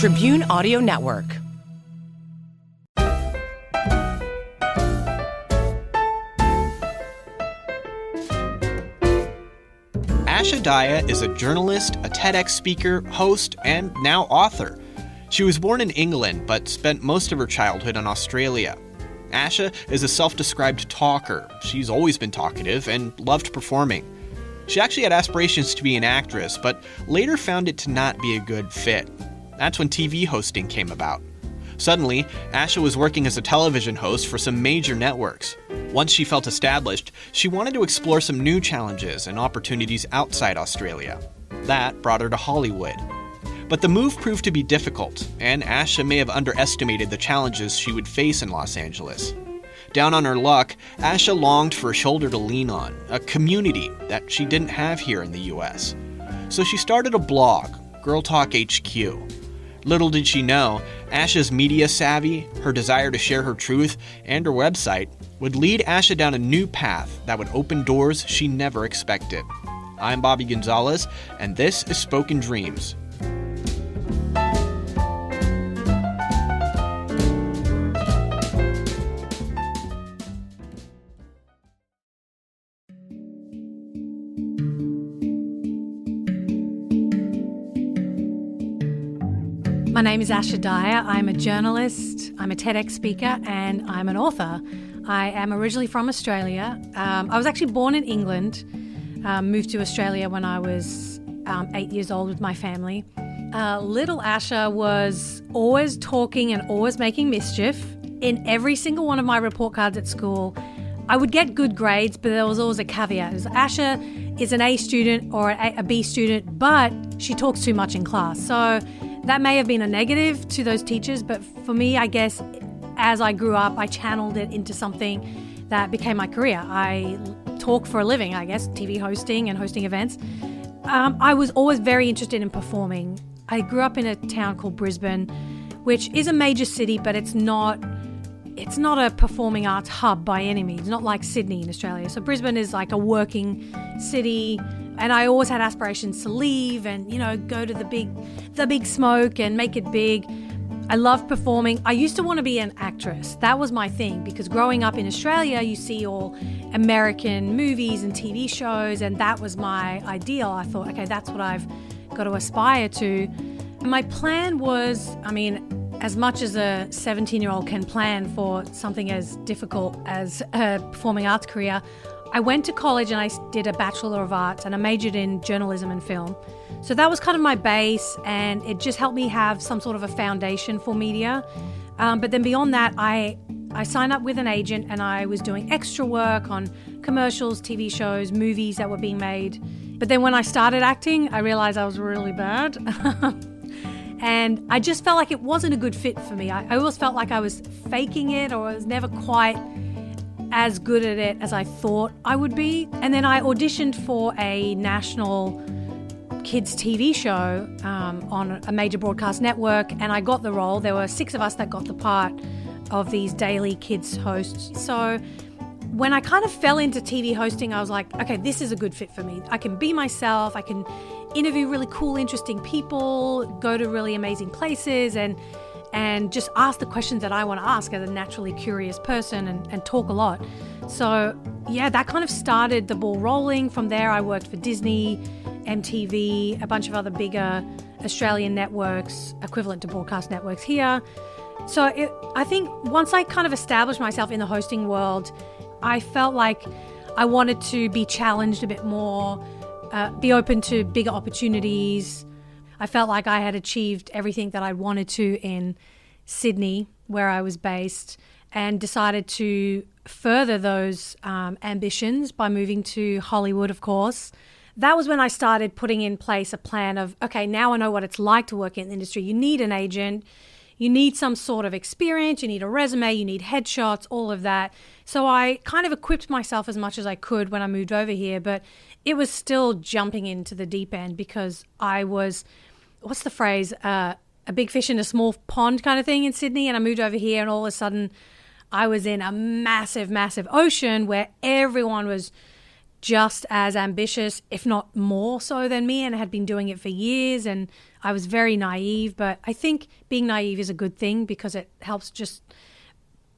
Tribune Audio Network. Asha Dahya is a journalist, a TEDx speaker, host, and now author. She was born in England, but spent most of her childhood in Australia. Asha is a self-described talker. She's always been talkative and loved performing. She actually had aspirations to be an actress, but later found it to not be a good fit. That's when TV hosting came about. Suddenly, Asha was working as a television host for some major networks. Once she felt established, she wanted to explore some new challenges and opportunities outside Australia. That brought her to Hollywood. But the move proved to be difficult, and Asha may have underestimated the challenges she would face in Los Angeles. Down on her luck, Asha longed for a shoulder to lean on, a community that she didn't have here in the US. So she started a blog, GirlTalkHQ. Little did she know, Asha's media savvy, her desire to share her truth, and her website would lead Asha down a new path that would open doors she never expected. I'm Bobby Gonzalez, and this is Spoken Dreams. My name is Asha Dahya. I'm a journalist, I'm a TEDx speaker, and I'm an author. I am originally from Australia. I was actually born in England, moved to Australia when I was 8 years old with my family. Little Asha was always talking and always making mischief. In every single one of my report cards at school, I would get good grades, but there was always a caveat. It was, Asha is an A student or a B student, but she talks too much in class. So that may have been a negative to those teachers, but for me, I guess, as I grew up, I channeled it into something that became my career. I talk for a living, I guess, TV hosting and hosting events. I was always very interested in performing. I grew up in a town called Brisbane, which is a major city, but it's not a performing arts hub by any means, not like Sydney in Australia. So Brisbane is like a working city, and I always had aspirations to leave and, go to the big smoke and make it big. I loved performing. I used to want to be an actress. That was my thing, because growing up in Australia, you see all American movies and TV shows, and that was my ideal. I thought, okay, that's what I've got to aspire to. And my plan was, as much as a 17-year-old can plan for something as difficult as a performing arts career, I went to college and I did a Bachelor of Arts and I majored in journalism and film. So that was kind of my base, and it just helped me have some sort of a foundation for media. But then beyond that, I signed up with an agent and I was doing extra work on commercials, TV shows, movies that were being made. But then when I started acting, I realized I was really bad. And I just felt like it wasn't a good fit for me. I always felt like I was faking it, or I was never quite as good at it as I thought I would be. And then I auditioned for a national kids TV show on a major broadcast network, and I got the role. There were 6 of us that got the part of these daily kids hosts. So when I kind of fell into TV hosting, I was like, okay, this is a good fit for me. I can be myself. I can interview really cool, interesting people, go to really amazing places, and just ask the questions that I want to ask as a naturally curious person, and talk a lot. So yeah, that kind of started the ball rolling. From there, I worked for Disney, MTV, a bunch of other bigger Australian networks, equivalent to broadcast networks here. So I think once I kind of established myself in the hosting world, I felt like I wanted to be challenged a bit more, be open to bigger opportunities. I felt like I had achieved everything that I wanted to in Sydney, where I was based, and decided to further those ambitions by moving to Hollywood, of course. That was when I started putting in place a plan of, okay, now I know what it's like to work in the industry. You need an agent. You need some sort of experience. You need a resume. You need headshots, all of that. So I kind of equipped myself as much as I could when I moved over here, but it was still jumping into the deep end, because I was, what's the phrase, a big fish in a small pond kind of thing in Sydney. And I moved over here, and all of a sudden I was in a massive, massive ocean where everyone was just as ambitious, if not more so than me, and had been doing it for years. And I was very naive, but I think being naive is a good thing because it helps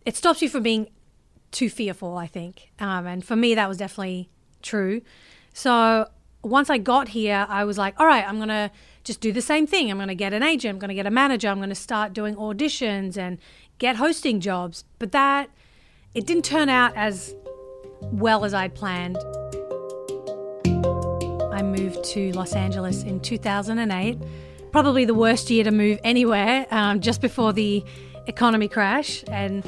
it stops you from being too fearful, I think. And for me, that was definitely true. So once I got here, I was like, all right, I'm going to just do the same thing. I'm going to get an agent. I'm going to get a manager. I'm going to start doing auditions and get hosting jobs. But it didn't turn out as well as I'd planned. I moved to Los Angeles in 2008, probably the worst year to move anywhere, just before the economy crash. And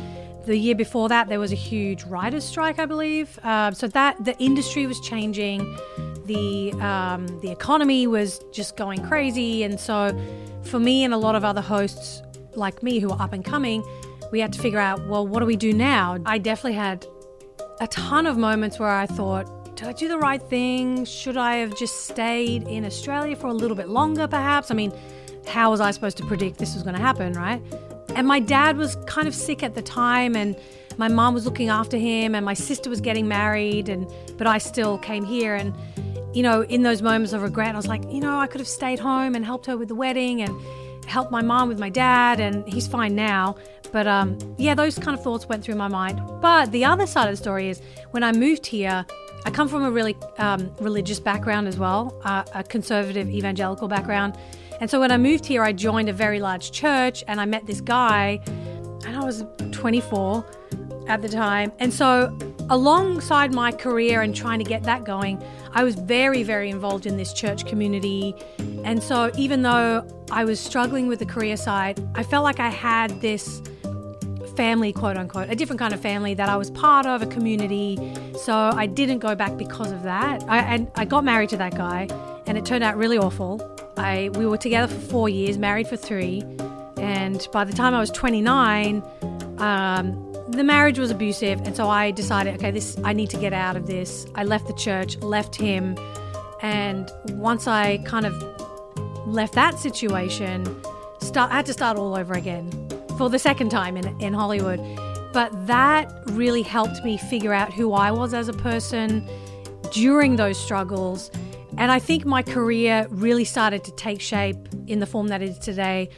the year before that, there was a huge writers' strike, I believe. So the industry was changing. The economy was just going crazy. And so for me and a lot of other hosts like me who are up and coming, we had to figure out, well, what do we do now? I definitely had a ton of moments where I thought, did I do the right thing? Should I have just stayed in Australia for a little bit longer, perhaps? I mean, how was I supposed to predict this was going to happen, right? And my dad was kind of sick at the time, and my mom was looking after him, and my sister was getting married, but I still came here. And, in those moments of regret, I was like, I could have stayed home and helped her with the wedding and helped my mom with my dad, and he's fine now. But those kind of thoughts went through my mind. But the other side of the story is when I moved here, I come from a really religious background as well, a conservative evangelical background. And so when I moved here, I joined a very large church and I met this guy, and I was 24 at the time. And so alongside my career and trying to get that going, I was very, very involved in this church community. And so even though I was struggling with the career side, I felt like I had this family, quote unquote, a different kind of family that I was part of, a community. So I didn't go back because of that. I got married to that guy, and it turned out really awful. We were together for 4 years, married for 3. And by the time I was 29, the marriage was abusive. And so I decided, okay, I need to get out of this. I left the church, left him. And once I kind of left that situation, I had to start all over again for the second time in Hollywood. But that really helped me figure out who I was as a person during those struggles. And I think my career really started to take shape in the form that it is today,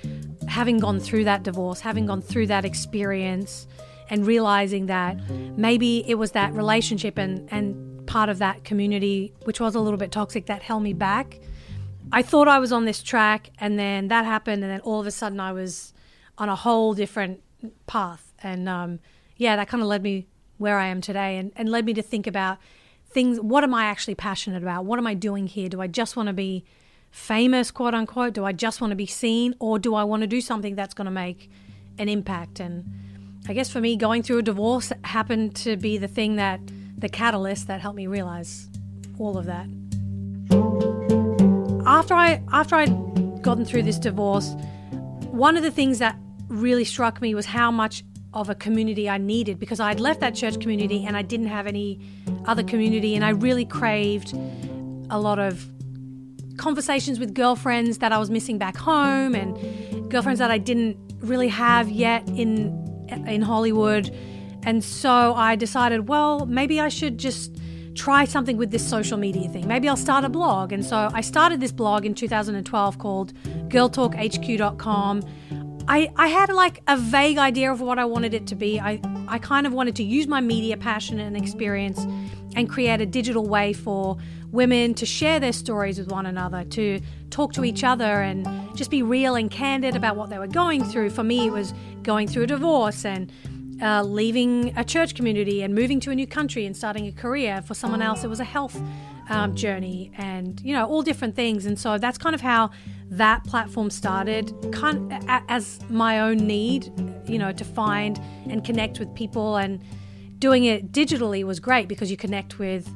having gone through that divorce, having gone through that experience, and realizing that maybe it was that relationship and part of that community, which was a little bit toxic, that held me back. I thought I was on this track, and then that happened, and then all of a sudden I was on a whole different path. And that kind of led me where I am today, and led me to think about things. What am I actually passionate about? What am I doing here? Do I just want to be famous, quote unquote? Do I just want to be seen? Or do I want to do something that's going to make an impact? And I guess for me, going through a divorce happened to be the catalyst that helped me realize all of that. After I'd gotten through this divorce, one of the things that really struck me was how much of a community I needed, because I'd left that church community and I didn't have any other community, and I really craved a lot of conversations with girlfriends that I was missing back home, and girlfriends that I didn't really have yet in Hollywood. And so I decided, well, maybe I should just try something with this social media thing. Maybe I'll start a blog. And so I started this blog in 2012 called GirlTalkHQ.com. I had like a vague idea of what I wanted it to be. I kind of wanted to use my media passion and experience and create a digital way for women to share their stories with one another, to talk to each other and just be real and candid about what they were going through. For me, it was going through a divorce and leaving a church community and moving to a new country and starting a career. For someone else, it was a health journey and, all different things. And so that's kind of how that platform started, kind of as my own need, to find and connect with people. And doing it digitally was great because you connect with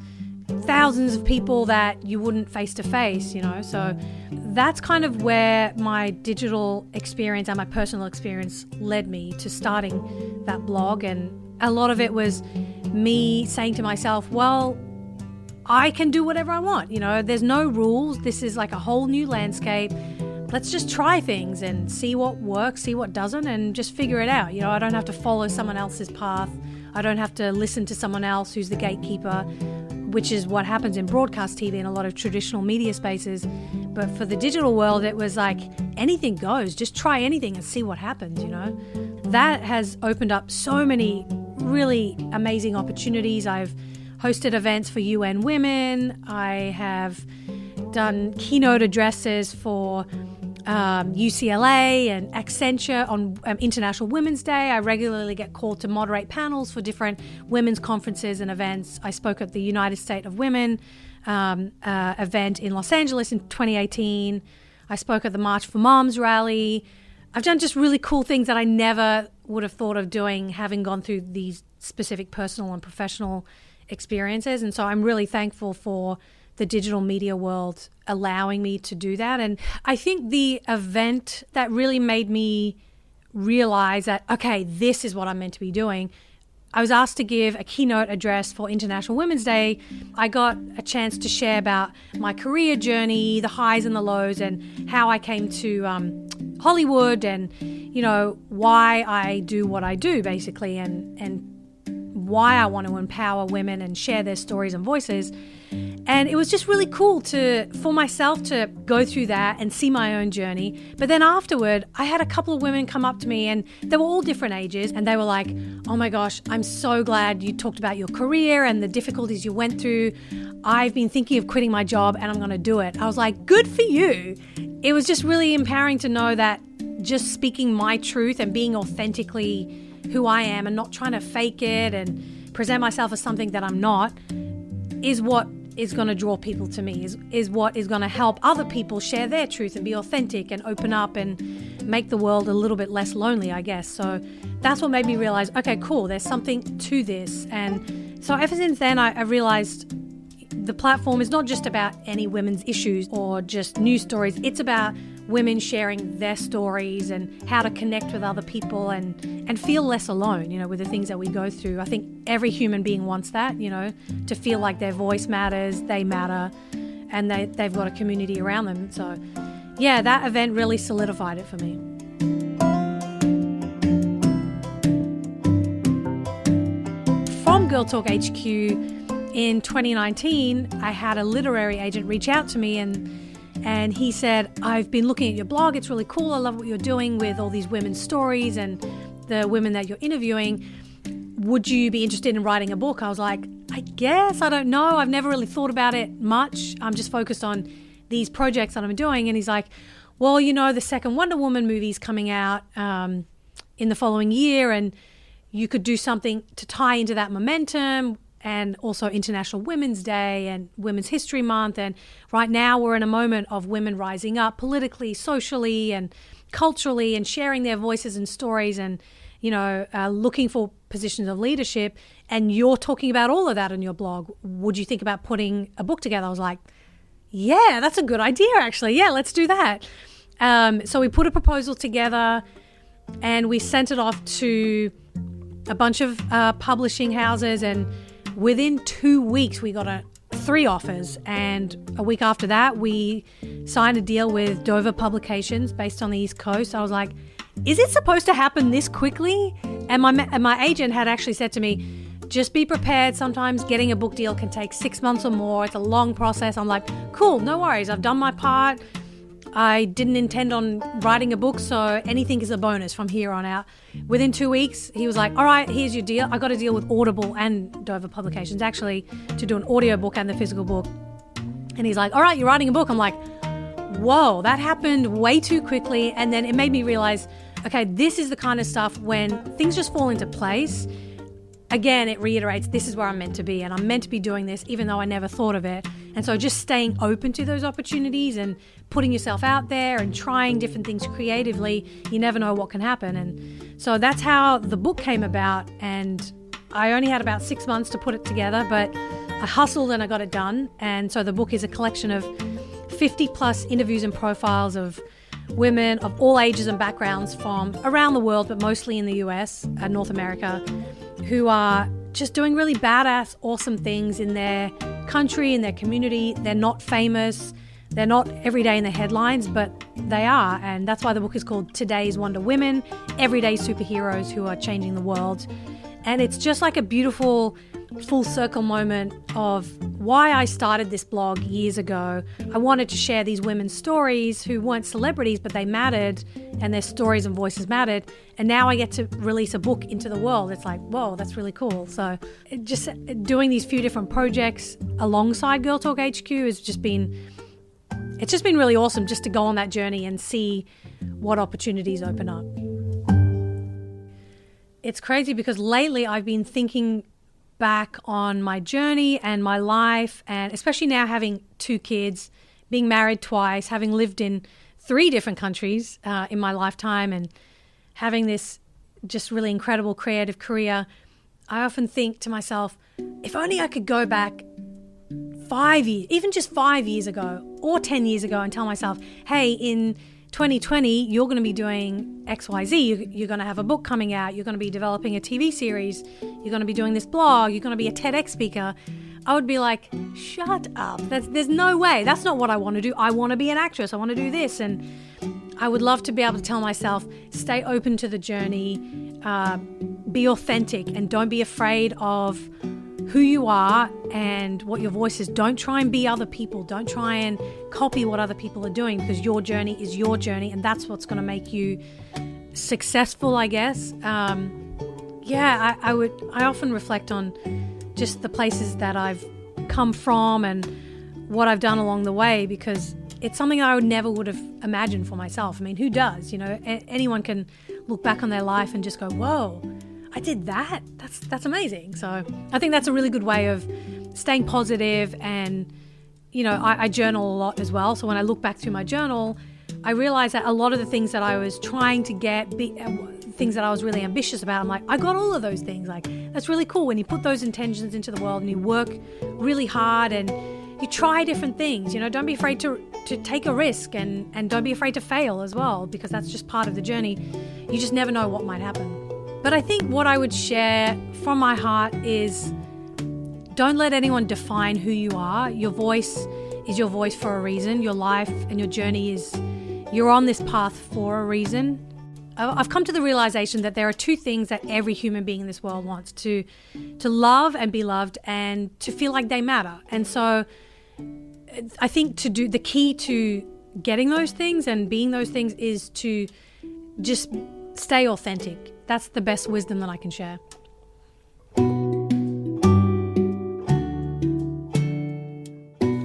thousands of people that you wouldn't face to face, So that's kind of where my digital experience and my personal experience led me to starting that blog. And a lot of it was me saying to myself, well, I can do whatever I want. There's no rules. This is like a whole new landscape. Let's just try things and see what works, see what doesn't, and just figure it out. I don't have to follow someone else's path. I don't have to listen to someone else who's the gatekeeper. which is what happens in broadcast TV and a lot of traditional media spaces. But for the digital world, it was like anything goes. Just try anything and see what happens, you know. That has opened up so many really amazing opportunities. I've hosted events for UN Women. I have done keynote addresses for UCLA and Accenture on International Women's Day. I regularly get called to moderate panels for different women's conferences and events. I spoke at the United States of Women event in Los Angeles in 2018. I spoke at the March for Moms rally. I've done just really cool things that I never would have thought of doing, having gone through these specific personal and professional experiences. And so I'm really thankful for the digital media world allowing me to do that. And I think the event that really made me realize that, okay, this is what I'm meant to be doing. I was asked to give a keynote address for International Women's Day. I got a chance to share about my career journey, the highs and the lows, and how I came to Hollywood, and, you know, why I do what I do, basically, and why I want to empower women and share their stories and voices. And it was just really cool for myself to go through that and see my own journey. But then afterward, I had a couple of women come up to me, and they were all different ages, and they were like, oh my gosh, I'm so glad you talked about your career and the difficulties you went through. I've been thinking of quitting my job and I'm going to do it. I was like, good for you. It was just really empowering to know that just speaking my truth and being authentically who I am and not trying to fake it and present myself as something that I'm not is what is going to draw people to me, is what is going to help other people share their truth and be authentic and open up and make the world a little bit less lonely, I guess. So that's what made me realize, okay, cool, there's something to this. And so ever since then, I realized the platform is not just about any women's issues or just news stories. It's about women sharing their stories and how to connect with other people and feel less alone, you know, with the things that we go through. I think every human being wants that, you know, to feel like their voice matters, they matter, and they've got a community around them. So, yeah, that event really solidified it for me. From GirlTalkHQ, in 2019, I had a literary agent reach out to me and he said, I've been looking at your blog. It's really cool. I love what you're doing with all these women's stories and the women that you're interviewing. Would you be interested in writing a book? I was like, I guess, I don't know. I've never really thought about it much. I'm just focused on these projects that I'm doing. And he's like, well, you know, the second Wonder Woman movie is coming out in the following year, and you could do something to tie into that momentum, and also International Women's Day and Women's History Month. And right now we're in a moment of women rising up politically, socially, and culturally, and sharing their voices and stories, and, you know, looking for positions of leadership. And you're talking about all of that on your blog. Would you think about putting a book together? I was like, yeah, that's a good idea, actually. Yeah, let's do that. So we put a proposal together and we sent it off to a bunch of publishing houses, and within 2 weeks, we got 3 offers, and a week after that, we signed a deal with Dover Publications based on the East Coast. I was like, is it supposed to happen this quickly? And my agent had actually said to me, just be prepared. Sometimes getting a book deal can take 6 months or more. It's a long process. I'm like, cool, no worries. I've done my part. I didn't intend on writing a book, so anything is a bonus from here on out. Within 2 weeks, he was like, all right, here's your deal. I got a deal with Audible and Dover Publications, actually, to do an audio book and the physical book. And he's like, all right, you're writing a book. I'm like, whoa, that happened way too quickly. And then it made me realize, okay, this is the kind of stuff when things just fall into place. Again, it reiterates, this is where I'm meant to be, and I'm meant to be doing this even though I never thought of it. And so just staying open to those opportunities and putting yourself out there and trying different things creatively, you never know what can happen. And so that's how the book came about. And I only had about 6 months to put it together, but I hustled and I got it done. And so the book is a collection of 50 plus interviews and profiles of women of all ages and backgrounds from around the world, but mostly in the US and North America, who are just doing really badass, awesome things in their country, in their community. They're not famous. They're not every day in the headlines, but they are. And that's why the book is called Today's Wonder Women, Everyday Superheroes Who Are Changing the World. And it's just like a beautiful full circle moment of why I started this blog years ago. I wanted to share these women's stories who weren't celebrities, but they mattered, and their stories and voices mattered. And now I get to release a book into the world. It's like, whoa, that's really cool. So just doing these few different projects alongside Girl Talk HQ has just been really awesome, just to go on that journey and see what opportunities open up. It's crazy because lately I've been thinking back on my journey and my life, and especially now having 2 kids, being married twice, having lived in 3 different countries in my lifetime, and having this just really incredible creative career. I often think to myself, if only I could go back 5 years, even just 5 years ago or 10 years ago, and tell myself, hey, in 2020, you're going to be doing XYZ. You're going to have a book coming out. You're going to be developing a TV series. You're going to be doing this blog. You're going to be a TEDx speaker. I would be like, shut up. There's no way. That's not what I want to do. I want to be an actress. I want to do this. And I would love to be able to tell myself, stay open to the journey, be authentic, and don't be afraid of who you are and what your voice is. Don't try and be other people. Don't try and copy what other people are doing, because your journey is your journey, and that's what's going to make you successful, I guess. I often reflect on just the places that I've come from and what I've done along the way, because it's something I would have imagined for myself. I mean, who does? Anyone can look back on their life and just go, whoa, I did that. That's amazing. So I think that's a really good way of staying positive. And, I journal a lot as well. So when I look back through my journal, I realize that a lot of the things that I was trying to get, things that I was really ambitious about, I'm like, I got all of those things. Like, that's really cool when you put those intentions into the world and you work really hard and you try different things. Don't be afraid to take a risk, and don't be afraid to fail as well, because that's just part of the journey. You just never know what might happen. But I think what I would share from my heart is, don't let anyone define who you are. Your voice is your voice for a reason. Your life and your journey you're on this path for a reason. I've come to the realization that there are 2 things that every human being in this world wants: to love and be loved, and to feel like they matter. And so I think the key to getting those things and being those things is to just stay authentic. That's the best wisdom that I can share.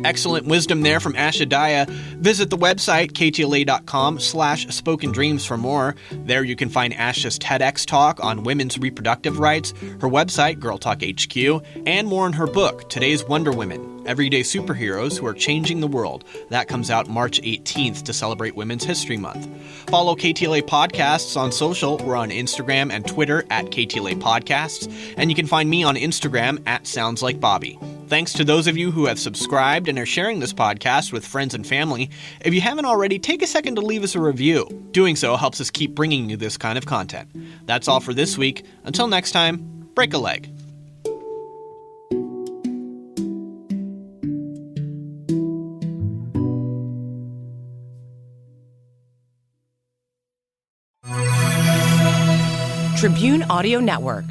Excellent wisdom there from Asha Dahya. Visit the website, ktla.com/spoken dreams for more. There you can find Asha's TEDx talk on women's reproductive rights, her website, GirlTalkHQ, and more in her book, Today's Wonder Women, Everyday Superheroes Who Are Changing the World. That comes out March 18th to celebrate Women's History Month. Follow KTLA Podcasts on social. We're on Instagram and Twitter at KTLA Podcasts, and you can find me on Instagram at SoundsLikeBobby. Thanks to those of you who have subscribed and are sharing this podcast with friends and family. If you haven't already, take a second to leave us a review. Doing so helps us keep bringing you this kind of content. That's all for this week. Until next time, break a leg. Tribune Audio Network.